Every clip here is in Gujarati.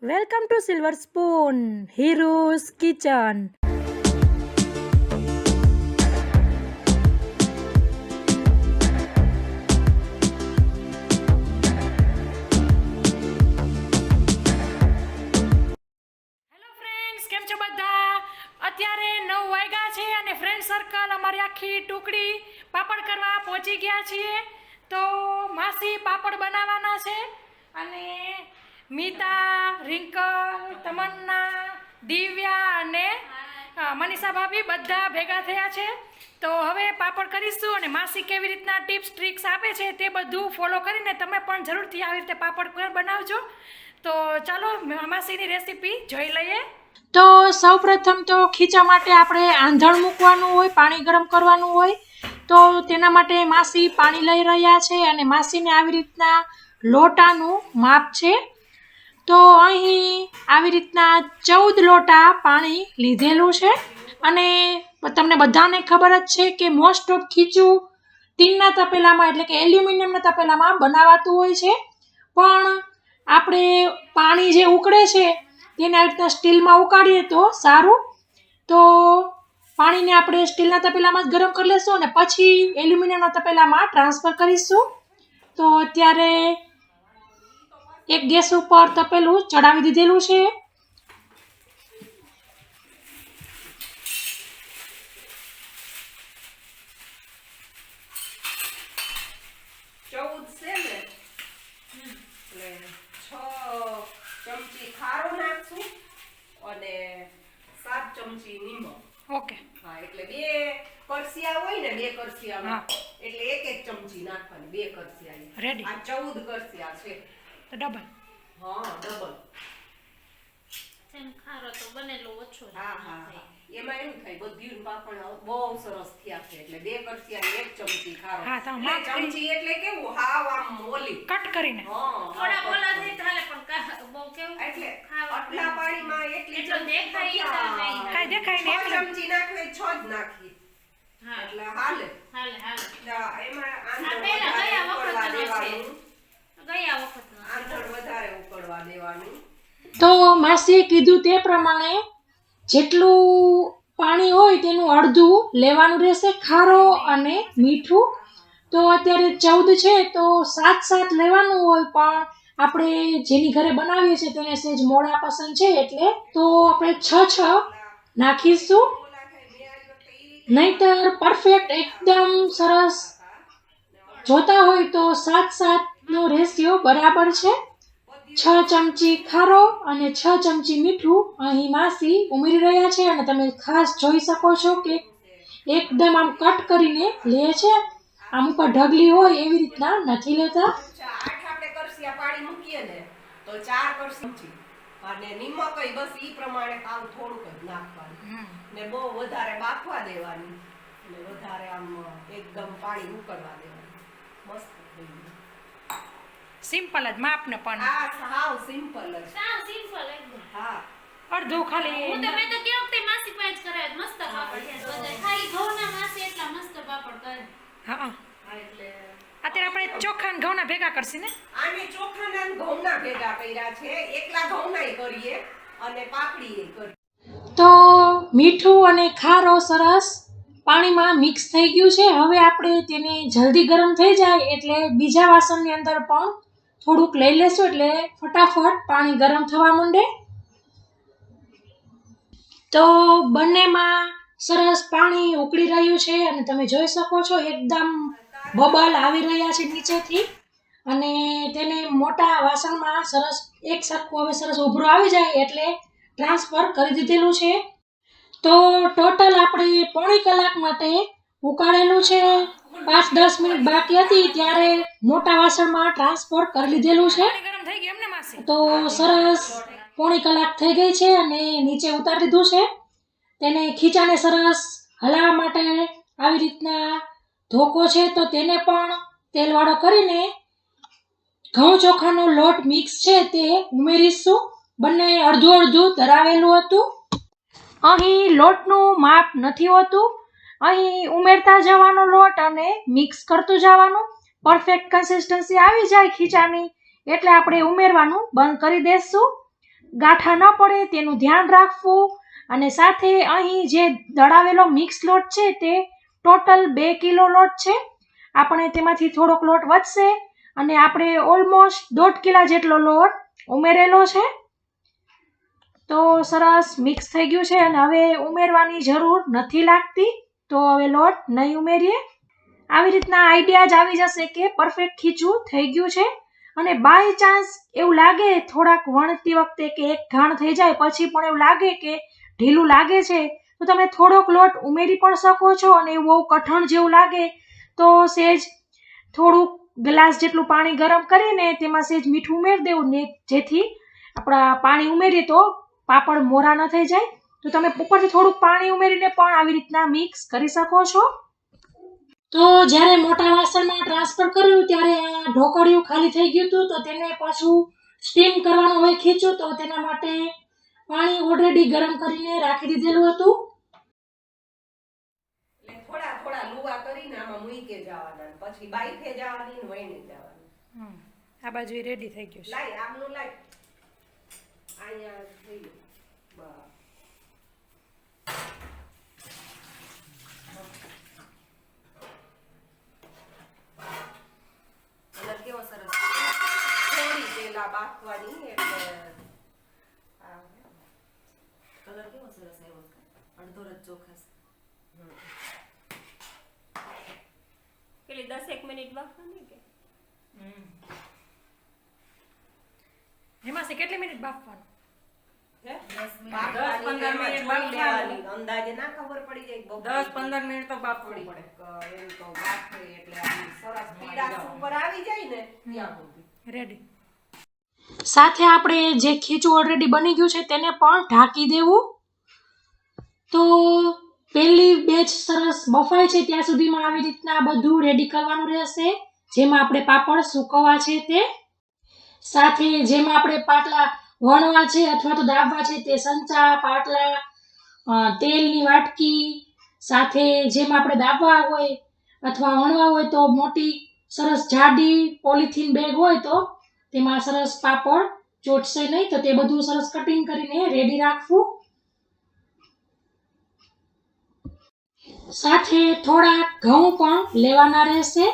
Welcome to Silver Spoon, Hero's Kitchen. Hello friends, કેમ છો બધા? અત્યારે 9 વાગ્યા છે અને ફ્રેન્ડ સર્કલ અમારી આખી ટુકડી પાપડ કરવા પહોંચી ગયા છીએ. તો માસી પાપડ બનાવવાના છે અને મીતા, રિંકલ, તમન્ના, દિવ્યા અને મનીષા ભાભી બધા ભેગા થયા છે. તો હવે પાપડ કરીશું અને માસી કેવી રીતના ટિપ્સ ટ્રિક્સ આપે છે તે બધું ફોલો કરીને તમે પણ જરૂરથી આવી રીતે પાપડ બનાવજો. તો ચાલો માસીની રેસીપી જોઈ લઈએ. તો સૌપ્રથમ તો ખીચા માટે આપણે આંધણ મૂકવાનું હોય, પાણી ગરમ કરવાનું હોય. તો તેના માટે માસી પાણી લઈ રહ્યા છે અને માસીને આવી રીતના લોટાનું માપ છે. તો અહીં આવી રીતના 14 લોટા પાણી લીધેલું છે અને તમને બધાને ખબર જ છે કે મોસ્ટ ઓફ ખીચું ટીનના તપેલામાં એટલે કે એલ્યુમિનિયમના તપેલામાં બનાવાતું હોય છે. પણ આપણે પાણી જે ઉકળે છે તેને આવી રીતના સ્ટીલમાં ઉકાળીએ તો સારું. તો પાણીને આપણે સ્ટીલના તપેલામાં જ ગરમ કરી લઈશું અને પછી એલ્યુમિનિયમના તપેલામાં ટ્રાન્સફર કરીશું. તો અત્યારે એક ગેસ ઉપર તપેલું ચડાવી દીધેલું છે. અને 7 ચમચી નિમક. ઓકે. હા, એટલે 2 કરસિયા હોય ને, 2 કરસિયામાં એટલે 1 ચમચી નાખવાની. 2 કરસિયા રેડી. આ 14 કરસિયા છે તો ડબલ. હા, ડબલ. એમ ખારો તો બનેલો ઓછો. હા. એમાં એવું થાય બધું પાપડ બહુ સરસ થયા છે એટલે 2 કરસિયા 1 ચમચી ખારો. હા, તો એટલે ચમચી એટલે કેવું હાવ આમ ઓલી કટ કરીને. થોડા બોલા થઈ ચાલે પણ બહુ કેવું એટલે આટલા પાણીમાં એટલો દેખાય નહીં. કાઈ દેખાય નહીં 6 ચમચી નાખવે 6 જ નાખી. હા, એટલે હાલે. હાલે. એમાં આ આંધણ પહેલા વધારે ગયા ઉકળવા વખતનો દેવાનું. છે. આંધણ વધારે ઉકળવા દેવાનું. તો માસીએ કીધું તે પ્રમાણે જેટલું પાણી હોય તેનું અડધું લેવાનું રહેશે, ખારો અને મીઠું. તો અત્યારે 14 છે તો 7 લેવાનું હોય, પણ આપણે જેની ઘરે બનાવીએ છીએ તેને સહેજ મોડા પસંદ છે એટલે તો આપણે 6 નાખીશું. નહીતર પરફેક્ટ એકદમ સરસ જોતા હોય તો 7 નો રેશિયો બરાબર છે. 6 ચમચી ખારો અને 6 ચમચી મીઠું અહીં માસી ઉમેરી રહ્યા છે અને તમે ખાસ જોઈ શકો છો કે એકદમ આમ કટ કરીને લે છે. આમ ઉપર ઢગલી હોય એવી રીતના નથી લેતા. 8 આપણે કરસિયા પાણી મૂકીએ ને તો 4 કરસી અને નિમક બસ ઈ પ્રમાણે કામ થોડુંક જ નાખવાનું ને બહુ વધારે બાફવા દેવાની અને વધારે આમ એકદમ પાણી ઉકળવા દેવાનું. મસ્ત થઈ ગયું. સિમ્પલ જ માપને પણ આ સાવ સિમ્પલ જ. સાવ સિમ્પલ એકદમ. હા, અડધું ખાલી. હું તો મેં તો કેવું કે માસી પાંચ કરાય મસ્ત પાપડ છે. બધા ખાલી ઘઉંના માસી એટલા મસ્ત પાપડ કરે. હા, એટલે અત્યારે આપણે ચોખા ને ઘઉંના ભેગા કરશી ને. આને ચોખાના ને ઘઉંના ભેગા કર્યા છે. એકલા ઘઉંનાય કરીએ અને પાપડીએ કરીએ. તો મીઠું અને ખારો સરસ પાણીમાં મિક્સ થઈ ગયું છે. હવે આપણે તેને જલ્દી ગરમ થઈ જાય એટલે બીજા વાસણની અંદર પણ થોડુંક લઈ લેશું એટલે ફટાફટ પાણી ગરમ થવા માંડે. તો બંનેમાં સરસ પાણી ઉકળી રહ્યું છે અને તમે જોઈ શકો છો એકદમ બબલ આવી રહ્યા છે નીચેથી અને તેને મોટા વાસણમાં સરસ એક સરખું હવે સરસ ઉભરો આવી જાય એટલે ટ્રાન્સફર કરી દીધેલું છે. તો ટોટલ આપણે પોણી કલાક માટે ઉકાળેલું છે. 5-10 મિનિટ બાકી હતી ત્યારે મોટા વાસણમાં ટ્રાન્સફર કરી લીધેલું છે. તો સરસ પોણી કલાક થઈ ગઈ છે અને નીચે ઉતારી દીધું છે. તેને ખીચાને સરસ હલાવવા માટે આવી રીતના ધોકો છે તો તેને પણ તેલવાળો કરીને ઘઉં ચોખાનો લોટ મિક્સ છે તે ઉમેરીશું. બંને અડધું ધરાવેલું હતું. અહીં લોટનું માપ નથી હોતું, અહીં ઉમેરતા જવાનો લોટ અને મિક્સ કરતું જવાનું. પરફેક્ટ કન્સિસ્ટન્સી આવી જાય ખીચાની એટલે આપણે ઉમેરવાનું બંધ કરી દઈશું. ગાંઠા ન પડે તેનું ધ્યાન રાખવું. અને સાથે અહીં જે દળાવેલો મિક્સ લોટ છે તે ટોટલ 2 કિલો લોટ છે. આપણે તેમાંથી થોડોક લોટ વધશે અને આપણે ઓલમોસ્ટ 1.5 કિલા જેટલો લોટ ઉમેરેલો છે. તો સરસ મિક્સ થઈ ગયું છે અને હવે ઉમેરવાની જરૂર નથી લાગતી, તો હવે લોટ નહીં ઉમેરીએ. આવી રીતના આઈડિયા જ આવી જશે કે પરફેક્ટ ખીચું થઈ ગયું છે. અને બાય ચાન્સ એવું લાગે થોડાક વણતી વખતે કે એક ઘાણ થઈ જાય પછી પણ એવું લાગે કે ઢીલું લાગે છે, તો તમે થોડોક લોટ ઉમેરી પણ શકો છો. અને એવું બહુ કઠણ જેવું લાગે તો સેજ થોડુંક ગ્લાસ જેટલું પાણી ગરમ કરીને તેમાં સેજ મીઠું ઉમેરી દેવું ને, જેથી આપણા પાણી ઉમેરીએ તો પાપડ મોરા ન થઈ જાય. તો તમે ઉપરથી થોડુંક પાણી ઉમેરીને પણ આવી રીતના મિક્સ કરી શકો છો. તો જ્યારે મોટા વાસણમાં ટ્રાન્સફર કર્યું ત્યારે આ ઢોકળિયું ખાલી થઈ ગયું હતું, તો તેને પાછું સ્ટીમ કરવાનું હોય ખીચું, તો તેના માટે પાણી ઓલરેડી ગરમ કરીને રાખી દીધેલું હતું. એટલે થોડા થોડા લુવા કરીને આમાં મૂકી જવાના, પછી બાઈફે જવાની ને વહીને જવાની. આ બાજુ રેડી થઈ ગયું છે. લાઈ આમનું લાઈ અહીંયા થઈ ગયું. બસ કલર કેવો સરસ, થોડી પેલા બાફવાની એટલે કલર કેવો સરસ આવ્યો, અડધો જ ચોખાસ. પેલી 10 મિનિટ બાફવાની કે હેમાસી કેટલી મિનિટ બાફવાનું? 10-15 મિનિટ બાફવાની. અંદાજે ના ખબર પડી જાય, 10-15 મિનિટ તો બાફવી પડે. એમ તો બાફે એટલે આમ સરસ પીળાશ ઉપર આવી જાય ને ત્યાં સુધી રેડી. સાથે આપણે જે ખીચું ઓલરેડી બની ગયું છે તેને પણ ઢાંકી દેવું. તો પહેલી બેચ સરસ બફાય છે ત્યાં સુધીમાં આવી રીતના બધું રેડી કરવાનું રહેશે. જેમાં આપણે પાપડ સૂકવવા છે તે, સાથે જેમાં આપણે પાટલા વણવા છે અથવા તો દાબવા છે તે સંચા, પાટલા, તેલની વાટકી, સાથે જેમાં આપણે દાબવા હોય અથવા વણવા હોય તો મોટી સરસ જાડી પોલિથીન બેગ હોય તો તેમાં સરસ પાપડ ચોટશે નહીં, તો તે બધું સરસ કટિંગ કરીને રેડી રાખવું. સાથે થોડા ઘઉં પણ લેવાના રહેશે.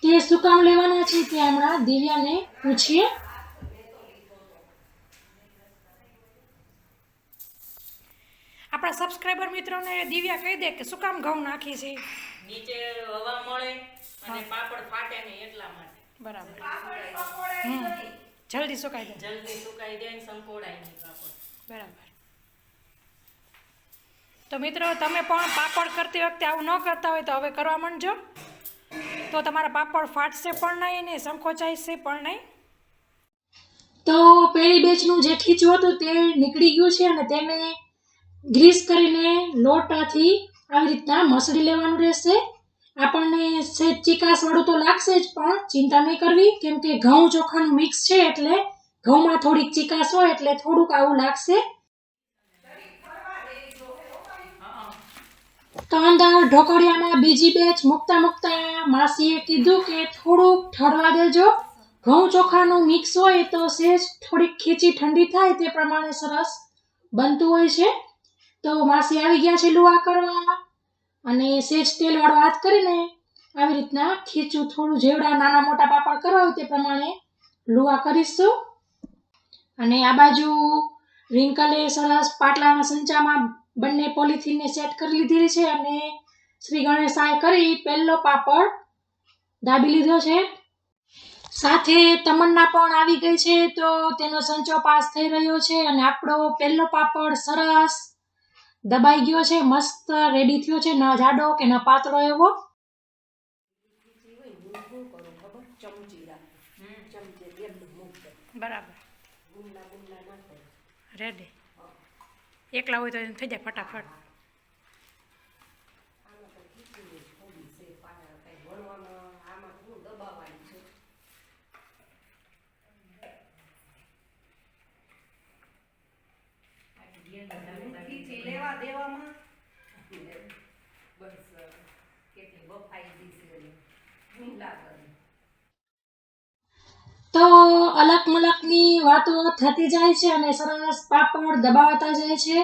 તે શું કામ લેવાના છે તે હમણાં દિવ્યાને પૂછીએ. આપણા સબસ્ક્રાઇબર મિત્રોને દિવ્યા કહી દે કે શું કામ ઘઉં નાખી છે. નીચે હવા મળે અને પાપડ ફાટે નહીં એટલા માટે. બરાબર. જલ્દી સુકાઈ દે. જલ્દી સુકાઈ જાય ને સંકોડાય નહીં પાપડ. બરાબર. તો મિત્રો તમે પણ પાપડ કરતી વખતે આવું ન કરતા હોય તો હવે કરવા માંડજો, તો તમારા પાપડ ફાટશે પણ નહીં ને સંકોચાઈશે પણ નહીં. તો પહેલી બેચનું જે ખીચું હતું તે નીકળી ગયું છે અને તેને ગ્રીસ કરીને લોટાથી આવી રીતના મસળી લેવાનું રહેશે. આપણને સેજ ચીકાશવાળું તો લાગશે જ, પણ ચિંતા નહીં કરવી, કેમ કે ઘઉં ચોખાનું મિક્સ છે એટલે ઘઉંમાં થોડીક ચીકાશ હોય એટલે થોડુંક આવું લાગશે. તો અંદર ઢોકળિયામાં બીજી બેચ મૂકતા માસીએ કીધું કે થોડુંક ઠરવા દેજો. ઘઉં ચોખાનું મિક્સ હોય તો સેજ થોડીક ખીચી ઠંડી થાય તે પ્રમાણે સરસ બનતું હોય છે. તો માસી આવી ગયા છે લુવા કરવા અને સેજ તેલવાળો હાથ કરીને આવી રીતના ખીચું થોડું જેવડા નાના મોટા પાપડ કરવા હોય તે પ્રમાણે લુવા કરીશું. અને આ બાજુ રિંકલે સરસ પાટલાના સંચામાં બંને પોલિથીનને સેટ કરી લીધી છે અને શ્રી ગણેશાય કરી પહેલો પાપડ દાબી લીધો છે. સાથે તમન્ના પણ આવી ગઈ છે, તો તેનો સંચો પાસ થઈ રહ્યો છે અને આપણો પહેલો પાપડ સરસ દબાઈ ગયો છે, મસ્ત રેડી થયો છે, ન જાડો કે ન પાતળો એવો. બરાબર. રેડી. એકલા હોય તો થઈ જાય ફટાફટ. લેવા દેવામાં બસ કેટલી બફાઈ ગઈ છે ગુંડા કરી. તો અલગ મલકની વાતો થતી જાય છે અને સરસ પાપડ દબાવતા જાય છે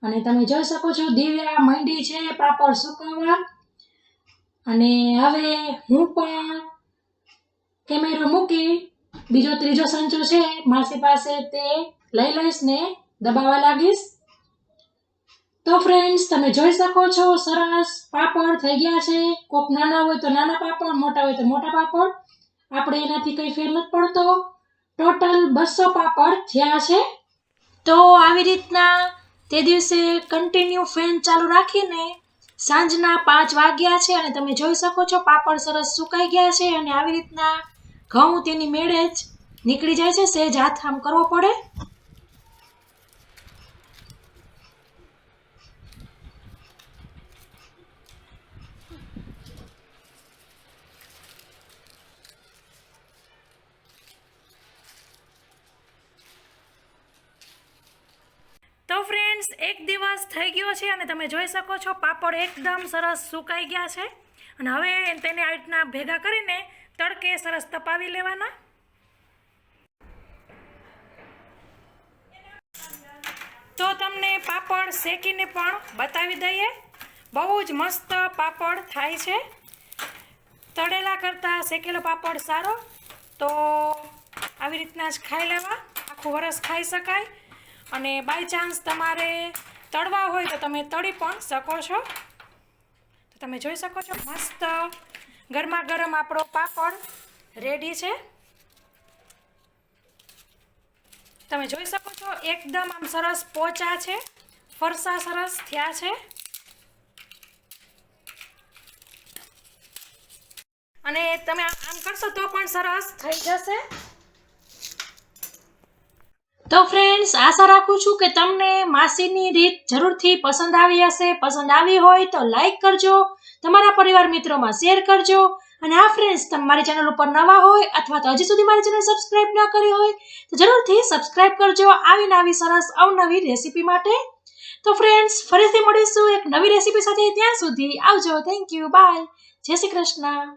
અને તમે જોઈ શકો છો દિવ્યા માંડી છે પાપડ સુકવવા. અને હવે હું પણ કેમેરો મૂકી બીજો ત્રીજો સંચો છે માસી પાસે તે લઈ લઈશ ને દબાવવા લાગીશ. તો ફ્રેન્ડ્સ તમે જોઈ શકો છો સરસ પાપડ થઈ ગયા છે. કોક નાના હોય તો નાના પાપડ, મોટા હોય તો મોટા પાપડ. આપણે એનાથી કંઈ ફેર નથી પડતો. ટોટલ 200 પાપડ થયા છે. તો આવી રીતના તે દિવસે કન્ટિન્યુ ફેન ચાલુ રાખીને સાંજના 5 વાગ્યા છે અને તમે જોઈ શકો છો પાપડ સરસ સુકાઈ ગયા છે અને આવી રીતના ઘઉં તેની મેળે જ નીકળી જાય છે. સહેજ હાથ આમ કરવો પડે. તો ફ્રેન્ડ્સ એક દિવસ થઈ ગયો છે અને તમે જોઈ શકો છો પાપડ એકદમ સરસ સુકાઈ ગયા છે અને હવે તેને આ રીતના ભેગા કરીને તડકે સરસ તપાવી લેવાના. તો તમને પાપડ શેકીને પણ બતાવી દઈએ. બહુ જ મસ્ત પાપડ થાય છે. તળેલા કરતાં શેકેલો પાપડ સારો. તો આવી રીતના જ ખાઈ લેવા, આખું વરસ ખાઈ શકાય. અને બાય ચાન્સ તમારે તળવા હોય તો તમે તળી પણ શકો છો. તો તમે જોઈ શકો છો મસ્ત ગરમા ગરમ આપણો પાપડ રેડી છે. તમે જોઈ શકો છો એકદમ આમ સરસ પોચા છે, ફરસા સરસ થયા છે. અને તમે આમ કરશો તો પણ સરસ થઈ જશે. તો ફ્રેન્ડ્સ આશા રાખું છું કે તમને માસીની રીત જરૂરથી પસંદ આવી હશે. પસંદ આવી હોય તો લાઈક કરજો, તમારા પરિવાર મિત્રોમાં શેર કરજો. અને આ ફ્રેન્ડ્સ તમે મારી ચેનલ ઉપર નવા હોય અથવા તો હજી સુધી મારી ચેનલ સબસ્ક્રાઇબ ન કરી હોય તો જરૂરથી સબસ્ક્રાઇબ કરજો આવી નવી સરસ અવનવી રેસીપી માટે. તો ફ્રેન્ડ્સ ફરીથી મળીશું એક નવી રેસીપી સાથે. ત્યાં સુધી આવજો. Thank you. બાય. જય શ્રી કૃષ્ણ.